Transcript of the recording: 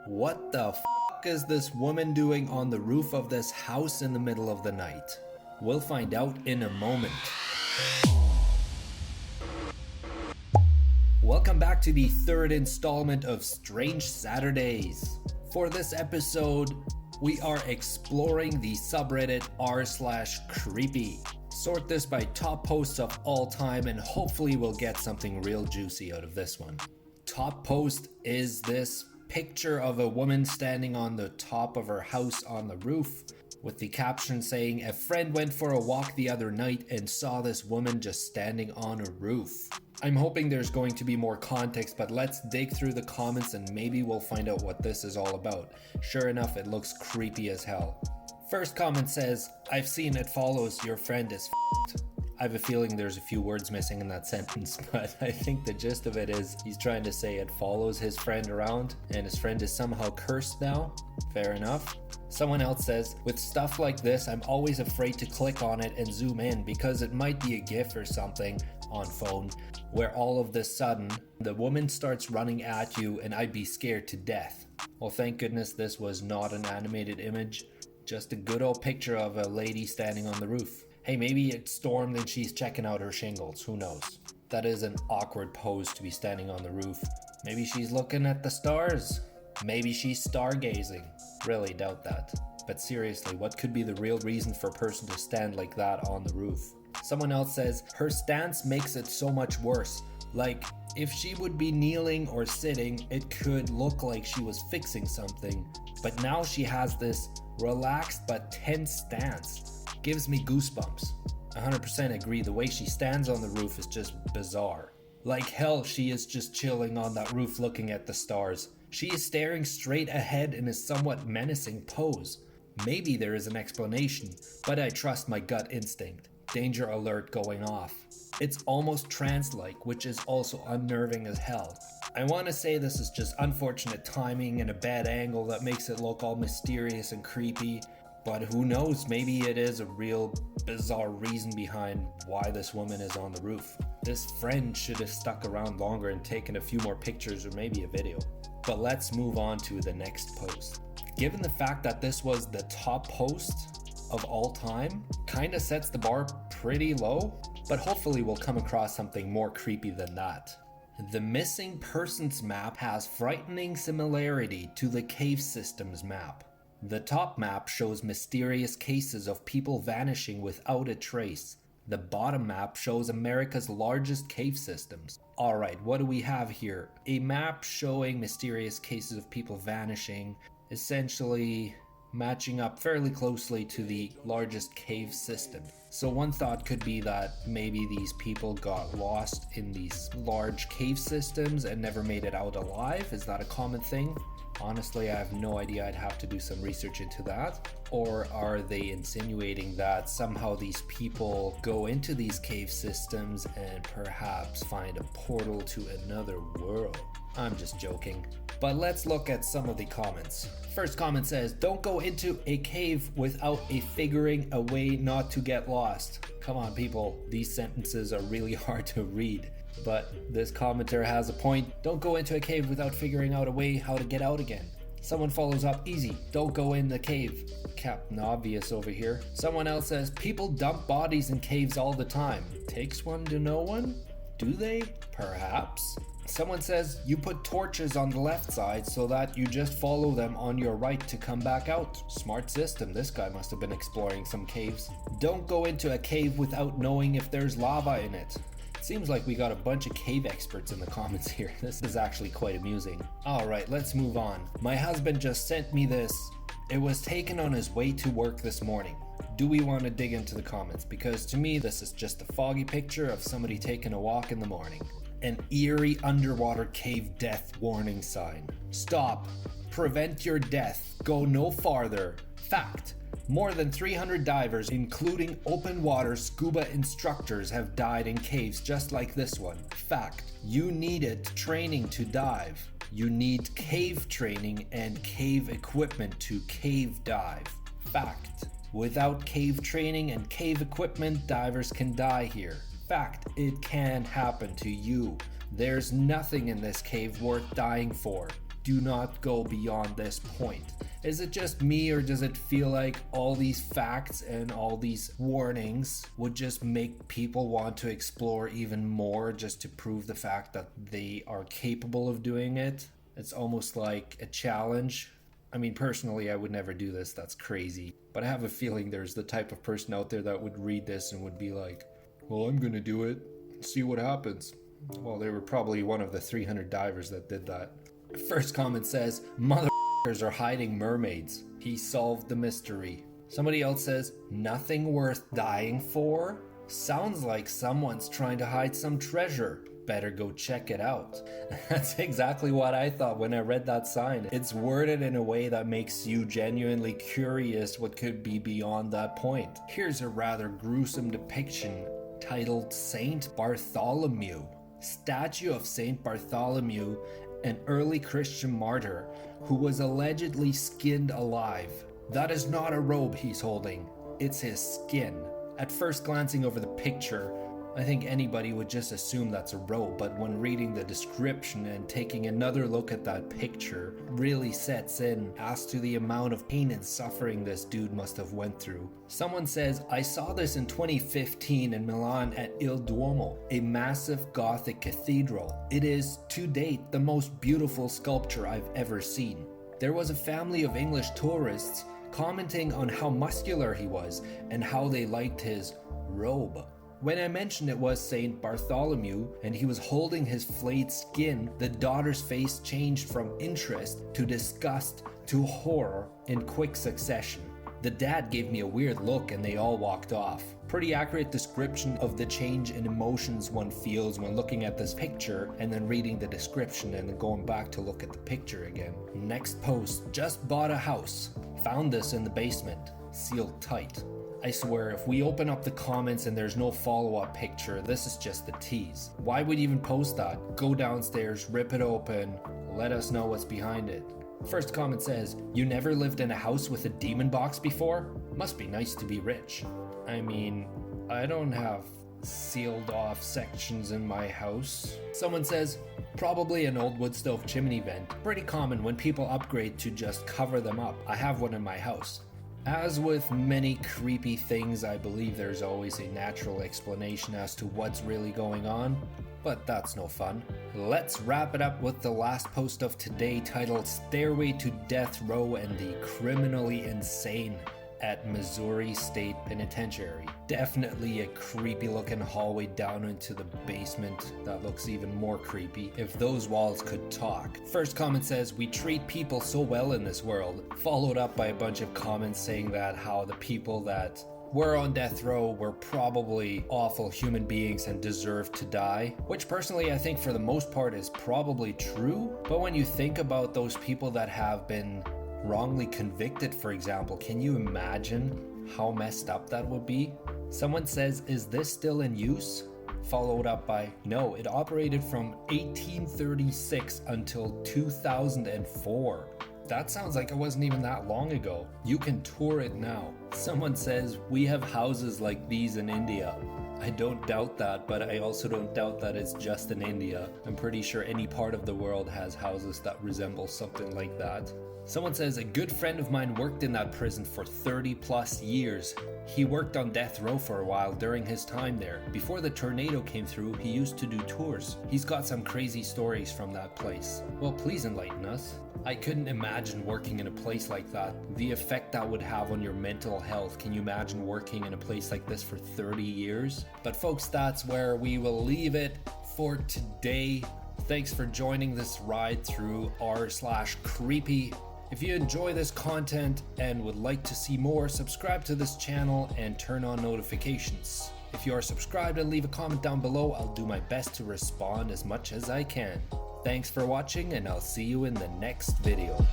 What the f is this woman doing on the roof of this house in the middle of the night? We'll find out in a moment. Welcome back to the third installment of Strange Saturdays. For this episode, we are exploring the subreddit r/creepy. Sort this by top posts of all time and hopefully we'll get something real juicy out of this one. Top post is this picture of a woman standing on the top of her house on the roof with the caption saying, "A friend went for a walk the other night and saw this woman just standing on a roof." I'm hoping there's going to be more context, but let's dig through the comments and maybe we'll find out what this is all about. Sure enough, it looks creepy as hell. First comment says, "I've seen it follows, your friend is f***ed." I have a feeling there's a few words missing in that sentence, but I think the gist of it is he's trying to say it follows his friend around and his friend is somehow cursed now. Fair enough. Someone else says, "With stuff like this, I'm always afraid to click on it and zoom in because it might be a GIF or something on phone where all of this sudden the woman starts running at you and I'd be scared to death." Well, thank goodness this was not an animated image, just a good old picture of a lady standing on the roof. Hey, maybe it stormed and she's checking out her shingles, who knows? That is an awkward pose to be standing on the roof. Maybe she's looking at the stars. Maybe she's stargazing. Really doubt that. But seriously, what could be the real reason for a person to stand like that on the roof? Someone else says, "Her stance makes it so much worse. Like, if she would be kneeling or sitting, it could look like she was fixing something. But now she has this relaxed but tense stance. Gives me goosebumps." 100% agree, the way she stands on the roof is just bizarre. Like hell, she is just chilling on that roof looking at the stars. She is staring straight ahead in a somewhat menacing pose. Maybe there is an explanation, but I trust my gut instinct. Danger alert going off. It's almost trance-like, which is also unnerving as hell. I want to say this is just unfortunate timing and a bad angle that makes it look all mysterious and creepy. But who knows, maybe it is a real bizarre reason behind why this woman is on the roof. This friend should have stuck around longer and taken a few more pictures or maybe a video. But let's move on to the next post. Given the fact that this was the top post of all time, kinda sets the bar pretty low, but hopefully we'll come across something more creepy than that. The missing persons map has frightening similarity to the cave systems map. The top map shows mysterious cases of people vanishing without a trace. The bottom map shows America's largest cave systems. Alright, what do we have here? A map showing mysterious cases of people vanishing, essentially matching up fairly closely to the largest cave system. So one thought could be that maybe these people got lost in these large cave systems and never made it out alive. Is that a common thing? Honestly, I have no idea. I'd have to do some research into that. Or are they insinuating that somehow these people go into these cave systems and perhaps find a portal to another world? I'm just joking. But let's look at some of the comments. First comment says, "Don't go into a cave without figuring a way not to get lost." Come on, people. These sentences are really hard to read. But this commenter has a point. Don't go into a cave without figuring out a way how to get out again. Someone follows up, "Easy, don't go in the cave." Captain Obvious over here. Someone else says, "People dump bodies in caves all the time. Takes one to know one? Do they? Perhaps." Someone says, "You put torches on the left side so that you just follow them on your right to come back out." Smart system. This guy must have been exploring some caves. "Don't go into a cave without knowing if there's lava in it." Seems like we got a bunch of cave experts in the comments here. This is actually quite amusing. Alright, let's move on. "My husband just sent me this. It was taken on his way to work this morning." Do we want to dig into the comments? Because to me, this is just a foggy picture of somebody taking a walk in the morning. An eerie underwater cave death warning sign. Stop. Prevent your death. Go no farther. Fact. More than 300 divers, including open water scuba instructors, have died in caves just like this one. Fact. You needed training to dive. You need cave training and cave equipment to cave dive. Fact. Without cave training and cave equipment, divers can die here. Fact. It can happen to you. There's nothing in this cave worth dying for. do not go beyond this point. Is it just me, or does it feel like all these facts and all these warnings would just make people want to explore even more, just to prove the fact that they are capable of doing it? It's almost like a challenge. I mean, personally, I would never do this. That's crazy. But I have a feeling there's the type of person out there that would read this and would be like, well, I'm gonna do it, see what happens. Well, they were probably one of the 300 divers that did that. First comment says, motherfuckers are hiding mermaids. He solved the mystery. Somebody else says, nothing worth dying for? Sounds like someone's trying to hide some treasure. Better go check it out. That's exactly what I thought when I read that sign. It's worded in a way that makes you genuinely curious what could be beyond that point. Here's a rather gruesome depiction titled Saint Bartholomew. Statue of Saint Bartholomew, an early Christian martyr who was allegedly skinned alive. That is not a robe he's holding, it's his skin. At first glancing over the picture, I think anybody would just assume that's a robe, but when reading the description and taking another look at that picture really sets in as to the amount of pain and suffering this dude must have went through. Someone says, I saw this in 2015 in Milan at Il Duomo, a massive Gothic cathedral. It is, to date, the most beautiful sculpture I've ever seen. There was a family of English tourists commenting on how muscular he was and how they liked his robe. When I mentioned it was Saint Bartholomew and he was holding his flayed skin, the daughter's face changed from interest to disgust to horror in quick succession. The dad gave me a weird look and they all walked off. Pretty accurate description of the change in emotions one feels when looking at this picture and then reading the description and then going back to look at the picture again. Next post, just bought a house. Found this in the basement, sealed tight. I swear, if we open up the comments and there's no follow-up picture, this is just the tease. Why would you even post that? Go downstairs, rip it open, let us know what's behind it. First comment says, you never lived in a house with a demon box before? Must be nice to be rich. I mean, I don't have sealed off sections in my house. Someone says, probably an old wood stove chimney vent. Pretty common when people upgrade to just cover them up. I have one in my house. As with many creepy things, I believe there's always a natural explanation as to what's really going on, but that's no fun. Let's wrap it up with the last post of today titled Stairway to Death Row and the Criminally Insane at Missouri State Penitentiary. Definitely a creepy looking hallway down into the basement that looks even more creepy if those walls could talk. First comment says, we treat people so well in this world, followed up by a bunch of comments saying that how the people that were on death row were probably awful human beings and deserved to die, which personally I think for the most part is probably true. But when you think about those people that have been wrongly convicted, for example, can you imagine how messed up that would be? Someone says, is this still in use? Followed up by, no, it operated from 1836 until 2004. That sounds like it wasn't even that long ago. You can tour it now. Someone says, we have houses like these in India. I don't doubt that, but I also don't doubt that it's just in India. I'm pretty sure any part of the world has houses that resemble something like that. Someone says, a good friend of mine worked in that prison for 30 plus years. He worked on death row for a while during his time there. Before the tornado came through, he used to do tours. He's got some crazy stories from that place. Well, please enlighten us. I couldn't imagine working in a place like that. The effect that would have on your mental health. Can you imagine working in a place like this for 30 years? But folks, that's where we will leave it for today. Thanks for joining this ride through r/creepy. If you enjoy this content and would like to see more, subscribe to this channel and turn on notifications. If you are subscribed and leave a comment down below, I'll do my best to respond as much as I can. Thanks for watching, and I'll see you in the next video.